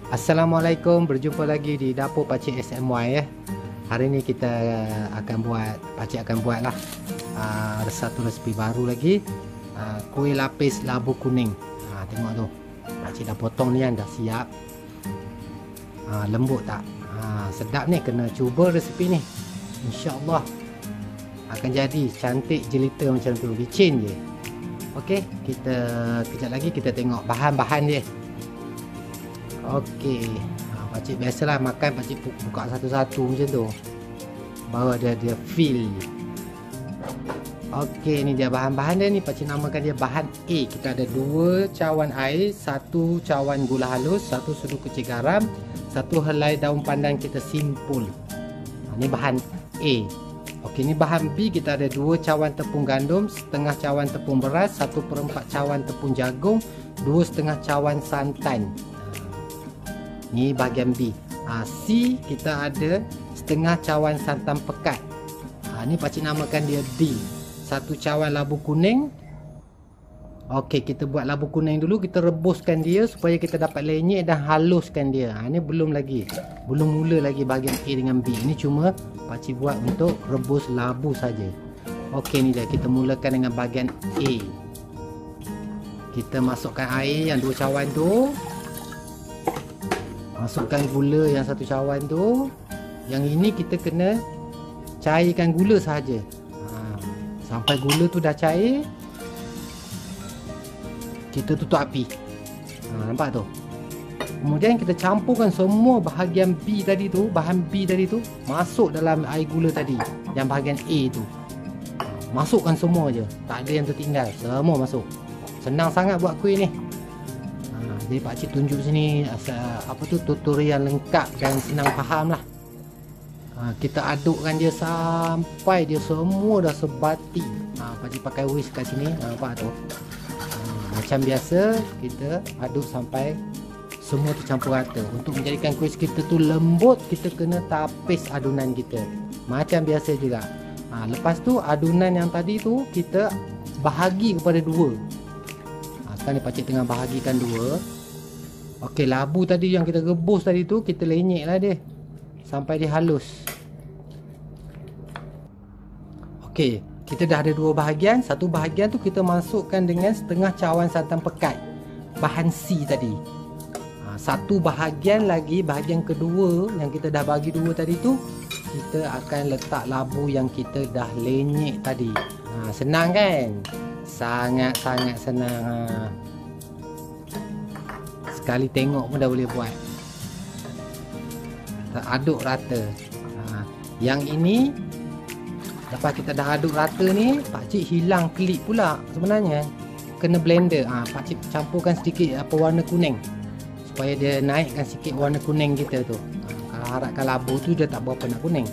Assalamualaikum, berjumpa lagi di dapur Pakcik SMY ya. Hari ni kita Pakcik akan buat lah satu resipi baru lagi, kuih lapis labu kuning. Tengok tu, Pakcik dah potong ni kan, dah siap. Lembut tak? Sedap ni, kena cuba resipi ni. InsyaAllah akan jadi cantik jelita macam tu, licin je. Okey, kita kejap lagi kita tengok bahan-bahan dia. Okey, Pakcik biasalah makan, Pakcik buka satu-satu macam tu, baru dia feel. Okey, ni dia bahan-bahan dia ni. Pakcik namakan dia bahan A. Kita ada 2 cawan air, 1 cawan gula halus, 1 sudu kecil garam, 1 helai daun pandan kita simpul. Ni bahan A. Okey, ni bahan B. Kita ada 2 cawan tepung gandum, setengah cawan tepung beras, 1/4 cawan tepung jagung, 2,5 cawan santan. Ni bahagian B. C kita ada setengah cawan santan pekat. Ni Pakcik namakan dia D. 1 cawan labu kuning. Okey, kita buat labu kuning dulu. Kita rebuskan dia supaya kita dapat lenyek dan haluskan dia. Ni belum lagi. Belum mula lagi bahagian A dengan B. Ini cuma Pakcik buat untuk rebus labu saja. Okey, ni dia. Kita mulakan dengan bahagian A. Kita masukkan air yang 2 cawan tu. Masukkan gula yang 1 cawan tu. Yang ini kita kena cairkan gula sahaja. Sampai gula tu dah cair, kita tutup api. Nampak tu? Kemudian kita campurkan semua bahagian B tadi tu, bahan B tadi tu masuk dalam air gula tadi, yang bahagian A tu. Masukkan semua je, tak ada yang tertinggal, semua masuk. Senang sangat buat kuih ni. Jadi Pakcik tunjuk sini tutorial lengkap dan senang faham lah. Kita adukkan dia sampai dia semua dah sebati. Pakcik pakai whisk kat sini, nampak tu. Macam biasa kita aduk sampai semua tercampur rata. Untuk menjadikan kuih kita tu lembut, kita kena tapis adunan kita macam biasa juga. Lepas tu adunan yang tadi tu kita bahagi kepada 2. Sekarang ni Pakcik tengah bahagikan 2. Okey, labu tadi yang kita rebus tadi tu, kita lenyek lah dia sampai dia halus. Okey, kita dah ada 2 bahagian. Satu bahagian tu kita masukkan dengan setengah cawan santan pekat, bahan C tadi. Satu bahagian lagi, bahagian kedua yang kita dah bagi 2 tadi tu, kita akan letak labu yang kita dah lenyek tadi. Senang kan? Sangat-sangat senang. Sekali tengok pun dah boleh buat. Kita aduk rata. Yang ini, lepas kita dah aduk rata ni, Pakcik hilang klip pula sebenarnya. Kena blender. Pakcik campurkan sedikit warna kuning supaya dia naikkan sikit warna kuning kita tu. Kalau harapkan labu tu dia tak berapa nak kuning,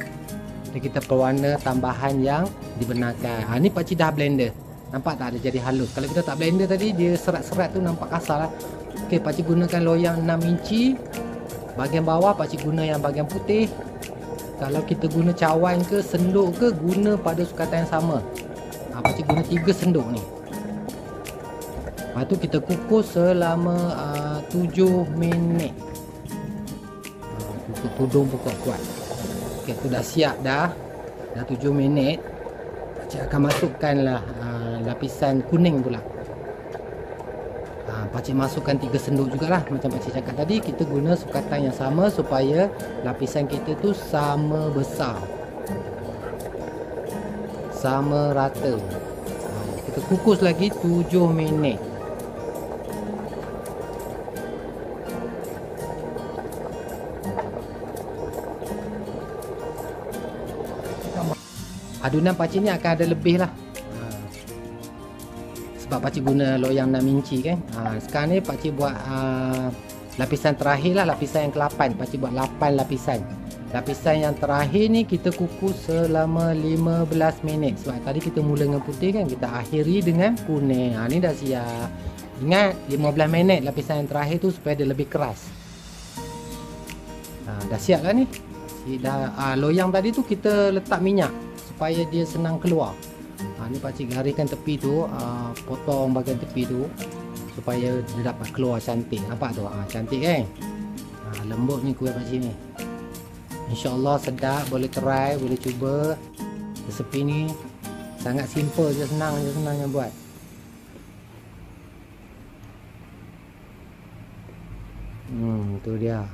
jadi kita perwarna tambahan yang dibenarkan. Ni Pakcik dah blender. Nampak tak, dia jadi halus. Kalau kita tak blender tadi, dia serat-serat tu nampak kasar lah. Okey, Pakcik gunakan loyang 6 inci. Bahagian bawah Pakcik guna yang bahagian putih. Kalau kita guna cawan ke senduk ke, guna pada sukatan yang sama. Pakcik guna 3 senduk ni. Lepas tu kita kukus selama 7 minit. Tutup tudung pokok kuat. Okey, tu dah siap dah. Dah 7 minit. Pakcik akan masukkan lah lapisan kuning pula. Pakcik masukkan 3 senduk jugalah. Macam Pakcik cakap tadi, kita guna sukatan yang sama supaya lapisan kita tu sama besar, sama rata. Kita kukus lagi 7 minit. Adunan Pakcik ni akan ada lebih lah, sebab Pakcik guna loyang 6 inci kan. Sekarang ni Pakcik buat lapisan terakhir lah, lapisan yang ke-8. Pakcik buat 8 lapisan. Lapisan yang terakhir ni kita kukus selama 15 minit. Sebab tadi kita mula dengan putih kan, kita akhiri dengan kuning. Ni dah siap. Ingat 15 minit lapisan yang terakhir tu supaya dia lebih keras. Dah siap lah ni. Loyang tadi tu kita letak minyak supaya dia senang keluar. Ni Pakcik gariskan tepi tu, potong bahagian tepi tu supaya dia dapat keluar cantik. Nampak tu? Cantik kan? Lembut ni kuih pakcik ni. InsyaAllah sedap, boleh try, boleh cuba. Resepi ni sangat simple je, senang je sebenarnya buat. Tu dia.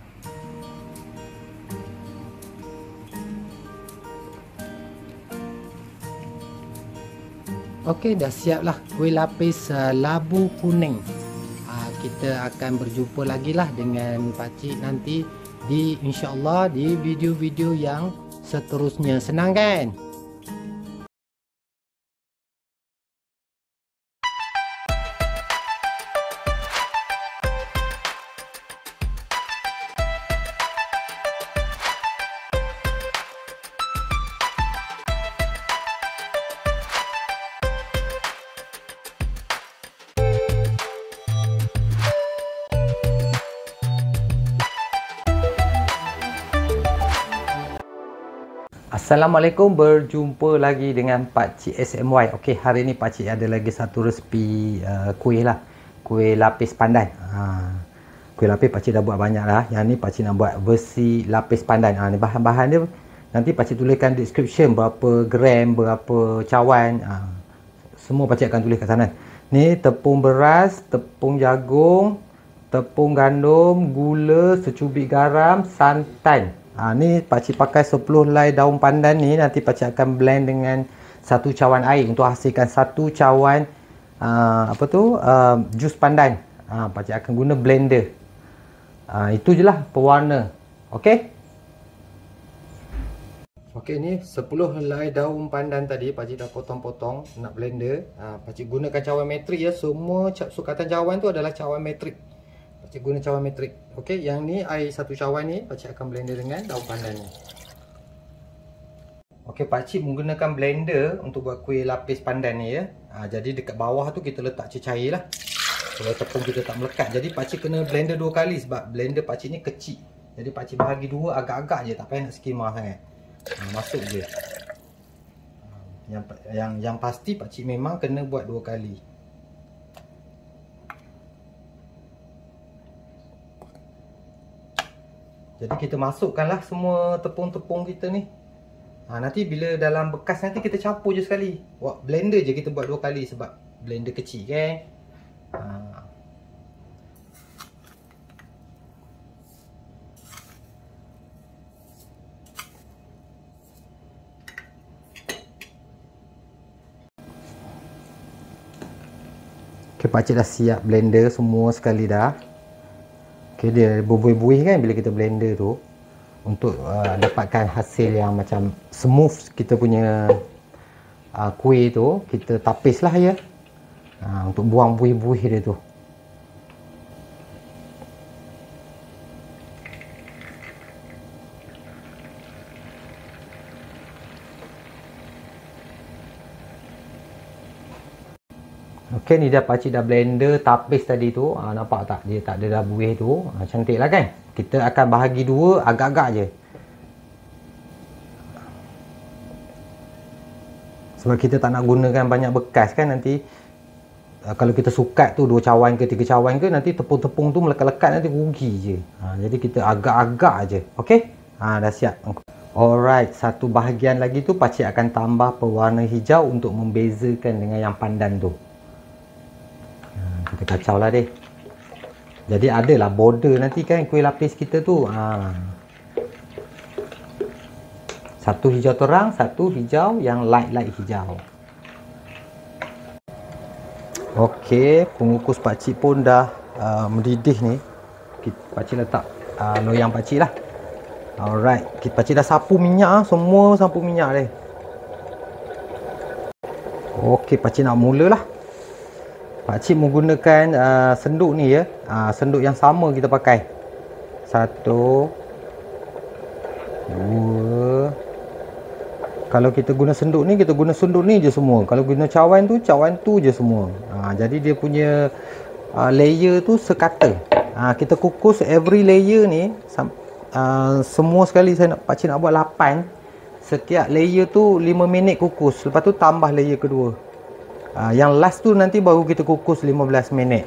Okey, dah siap lah kuih lapis labu kuning. Kita akan berjumpa lagi lah dengan pakcik nanti di insyaAllah di video-video yang seterusnya. Senang kan? Assalamualaikum, berjumpa lagi dengan Pakcik SMY. Okey, hari ni pakcik ada lagi satu resepi kuih lah. Kuih lapis pandan. Kuih lapis pakcik dah buat banyak lah. Yang ni pakcik nak buat versi lapis pandan. Ni bahan-bahan dia nanti pakcik tuliskan description berapa gram, berapa cawan. Semua pakcik akan tulis kat sana. Ni tepung beras, tepung jagung, tepung gandum, gula, secubit garam, santan. Ni pakcik pakai 10 helai daun pandan ni. Nanti pakcik akan blend dengan 1 cawan air untuk hasilkan 1 cawan jus pandan. Pakcik akan guna blender. Itu je lah pewarna. Okey. Okey, ni 10 helai daun pandan tadi pakcik dah potong-potong nak blender. Pakcik gunakan cawan metrik ya. Semua sukatan cawan tu adalah cawan metrik. Pakcik guna cawan metrik. Okey, yang ni air 1 cawan ni pakcik akan blender dengan daun pandan ni. Okey, pakcik menggunakan blender untuk buat kuih lapis pandan ni ya. Jadi dekat bawah tu kita letak cecair lah. Kalau tepung kita tak melekat. Jadi pakcik kena blender 2 kali sebab blender pakcik ni kecil. Jadi pakcik bahagi 2 agak-agak je, tak payah nak skimar sangat. Masuk je. Yang pasti pakcik memang kena buat 2 kali. Jadi kita masukkanlah semua tepung-tepung kita ni. Nanti bila dalam bekas nanti kita campur je sekali. Blender je kita buat 2 kali sebab blender kecil kan. Okay, pakcik dah siap blender semua sekali dah. Okay, dia berbuih-buih kan bila kita blender tu. Untuk dapatkan hasil yang macam smooth kita punya kuih tu. Kita tapis lah ya. Untuk buang buih-buih dia tu. Okey, ni dah pakcik dah blender tapis tadi tu. Nampak tak? Dia tak ada dah buih tu. Cantik lah kan? Kita akan bahagi 2 agak-agak je. Sebab kita tak nak gunakan banyak bekas kan nanti. Kalau kita sukat tu 2 cawan ke 3 cawan ke, nanti tepung-tepung tu melekat-lekat nanti rugi je. Jadi kita agak-agak je. Okey? Dah siap. Alright, satu bahagian lagi tu pakcik akan tambah pewarna hijau untuk membezakan dengan yang pandan tu. Kita kacau lah deh. Jadi adalah border nanti kan kuih lapis kita tu. Satu hijau terang, satu hijau yang light hijau. Okey, pengukus pakcik pun dah mendidih ni. Pakcik letak loyang pakcik lah. Alright, pakcik dah sapu minyak. Semua sapu minyak deh. Okey, pakcik nak mulalah. Pakcik menggunakan senduk ni ya. Senduk yang sama kita pakai. 1 2. Kalau kita guna senduk ni, kita guna senduk ni je semua. Kalau guna cawan tu je semua. Jadi dia punya layer tu sekata. Kita kukus every layer ni semua sekali. Pakcik nak buat 8. Setiap layer tu 5 minit kukus. Lepas tu tambah layer kedua. Yang last tu nanti baru kita kukus 15 minit.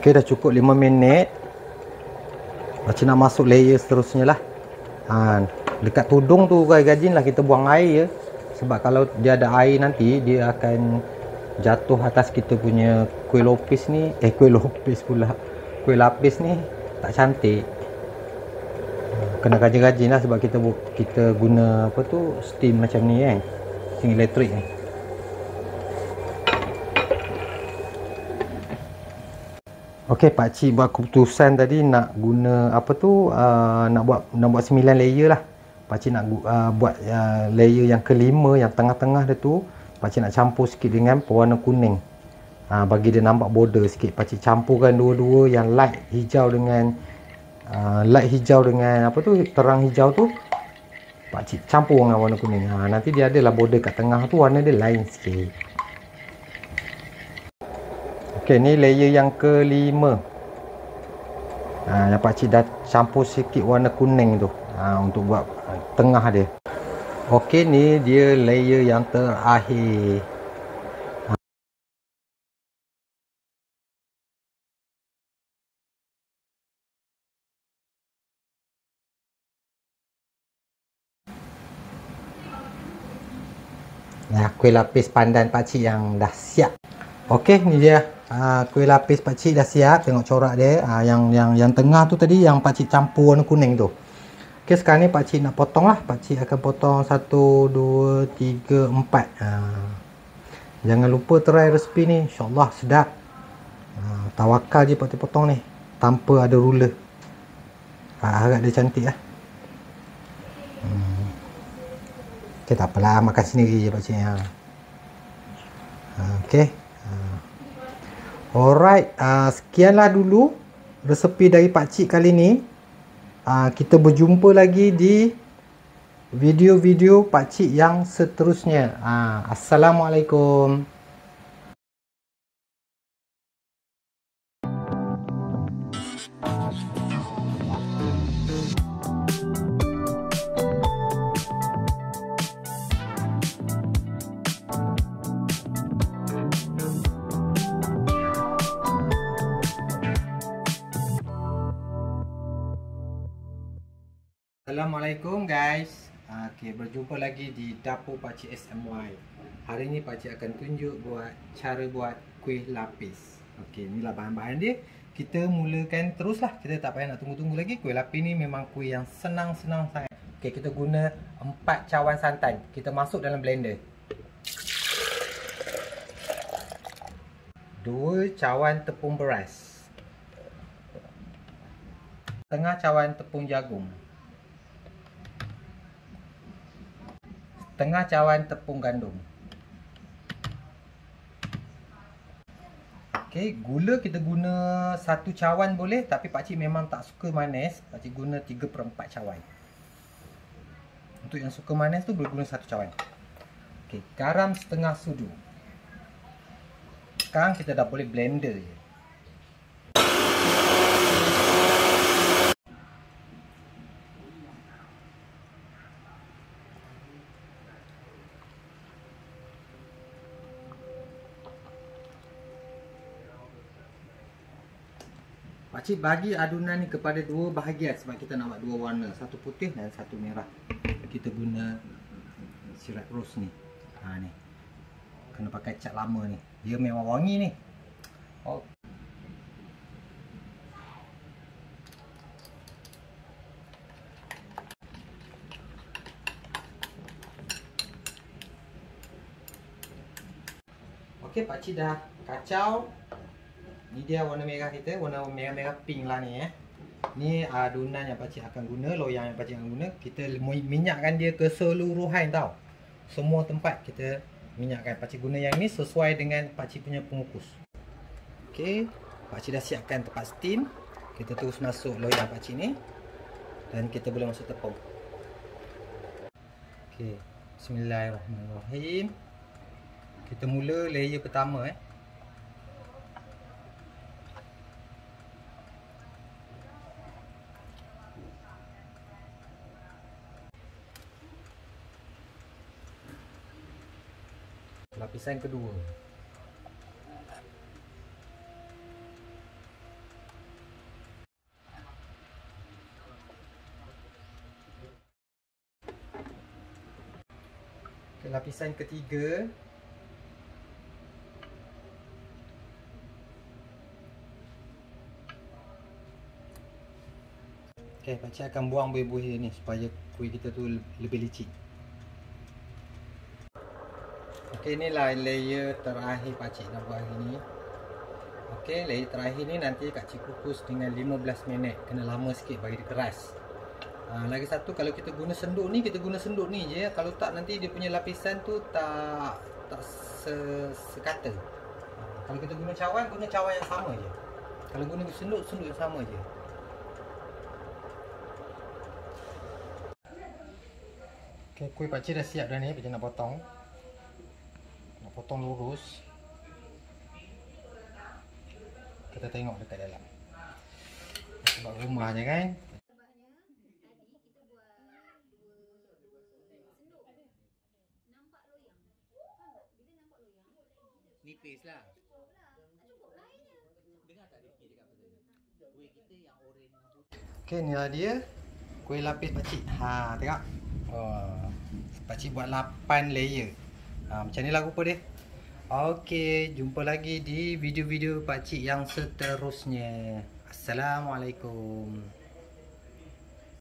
Okey, dah cukup 5 minit. Macam nak masuk layer seterusnya lah. Dekat tudung tu gajin lah kita buang air ya. Sebab kalau dia ada air nanti, dia akan jatuh atas kita punya kuih lopis ni. Kuih lopis pula, kuih lapis ni tak cantik. Kena rajin-rajin lah sebab kita guna apa tu, steam macam ni kan, steam elektrik ni. Okey, pakcik buat keputusan tadi nak guna apa tu, nak buat 9 layer lah. Pakcik nak buat layer yang kelima, yang tengah-tengah dia tu, pakcik nak campur sikit dengan pewarna kuning. Bagi dia nampak border sikit. Pakcik campurkan dua-dua, yang light hijau dengan apa tu, terang hijau tu, pakcik campur dengan warna kuning. Nanti dia adalah border kat tengah tu, warna dia lain sikit. Okey, ni layer yang kelima. Yang pakcik dah campur sikit warna kuning tu, untuk buat tengah dia. Okey, ni dia layer yang terakhir. Kuih lapis pandan pakcik yang dah siap. Okey, ni dia kuih lapis pakcik dah siap. Tengok corak dia. Yang tengah tu tadi yang pakcik campur warna kuning tu. Okey, sekarang ni pakcik nak potong lah. Pakcik akan potong 1, 2, 3, 4. Jangan lupa try resipi ni, insyaAllah sedap. Tawakal je pakcik potong ni, tanpa ada ruler. Harap dia cantik lah. Okey, tak apalah, makan sendiri je pakcik. Okey. Alright, sekianlah dulu resepi dari pakcik kali ni. Kita berjumpa lagi di video-video pakcik yang seterusnya. Assalamualaikum. Assalamualaikum guys. Okay, berjumpa lagi di dapur pakcik SMY. Hari ni pakcik akan tunjuk cara buat kuih lapis. Okey, inilah bahan-bahan dia. Kita mulakan teruslah. Kita tak payah nak tunggu-tunggu lagi. Kuih lapis ni memang kuih yang senang-senang sangat. Okey, kita guna 4 cawan santan. Kita masuk dalam blender. 2 cawan tepung beras. Setengah cawan tepung jagung. Setengah cawan tepung gandum. Okey, gula kita guna 1 cawan boleh, tapi pakcik memang tak suka manis, pakcik guna 3/4 cawan. Untuk yang suka manis tu boleh guna 1 cawan. Okey, garam setengah sudu. Sekarang kita dah boleh blender je. Pakcik bagi adunan ni kepada 2 bahagian sebab kita nak buat 2 warna, satu putih dan satu merah. Kita guna sirap rose ni. Ni. Kena pakai cat lama ni. Dia memang wangi ni. Okey, pakcik dah kacau. Ni dia warna merah kita, warna merah-merah pink lah ni Ni adunan yang pakcik akan guna, loyang yang pakcik akan guna. Kita minyakkan dia keseluruhan tau. Semua tempat kita minyakkan. Pakcik guna yang ni sesuai dengan pakcik punya pengukus. Okey, pakcik dah siapkan tempat steam. Kita terus masuk loyang pakcik ni. Dan kita boleh masuk tepung. Okey, bismillahirrahmanirrahim. Kita mula layer pertama Lapisan kedua. Okay, lapisan ketiga. Okay, pakcik akan buang buih-buih ni supaya kuih kita tu lebih licin. Okay, inilah layer terakhir pakcik nak buat hari ni. Okay, layer terakhir ni nanti pakcik kukus dengan 15 minit. Kena lama sikit bagi dia keras. Lagi satu, kalau kita guna senduk ni, kita guna senduk ni je. Kalau tak, nanti dia punya lapisan tu tak sekata. Kalau kita guna cawan yang sama je. Kalau guna senduk yang sama je. Okay, kuih pakcik dah siap dah ni. Pakcik nak potong. Nak potong lurus. Kita tengok dekat dalam. Sebab rumah je kan. Nipis lah. Dengar tak Rifki cakap apa tadi? Kuih kita yang oren. Okay, inilah dia kuih lapis pakcik. Tengok. Pakcik buat 8 layer. Macam ni lah rupa dia. Okay, jumpa lagi di video-video pakcik yang seterusnya. Assalamualaikum.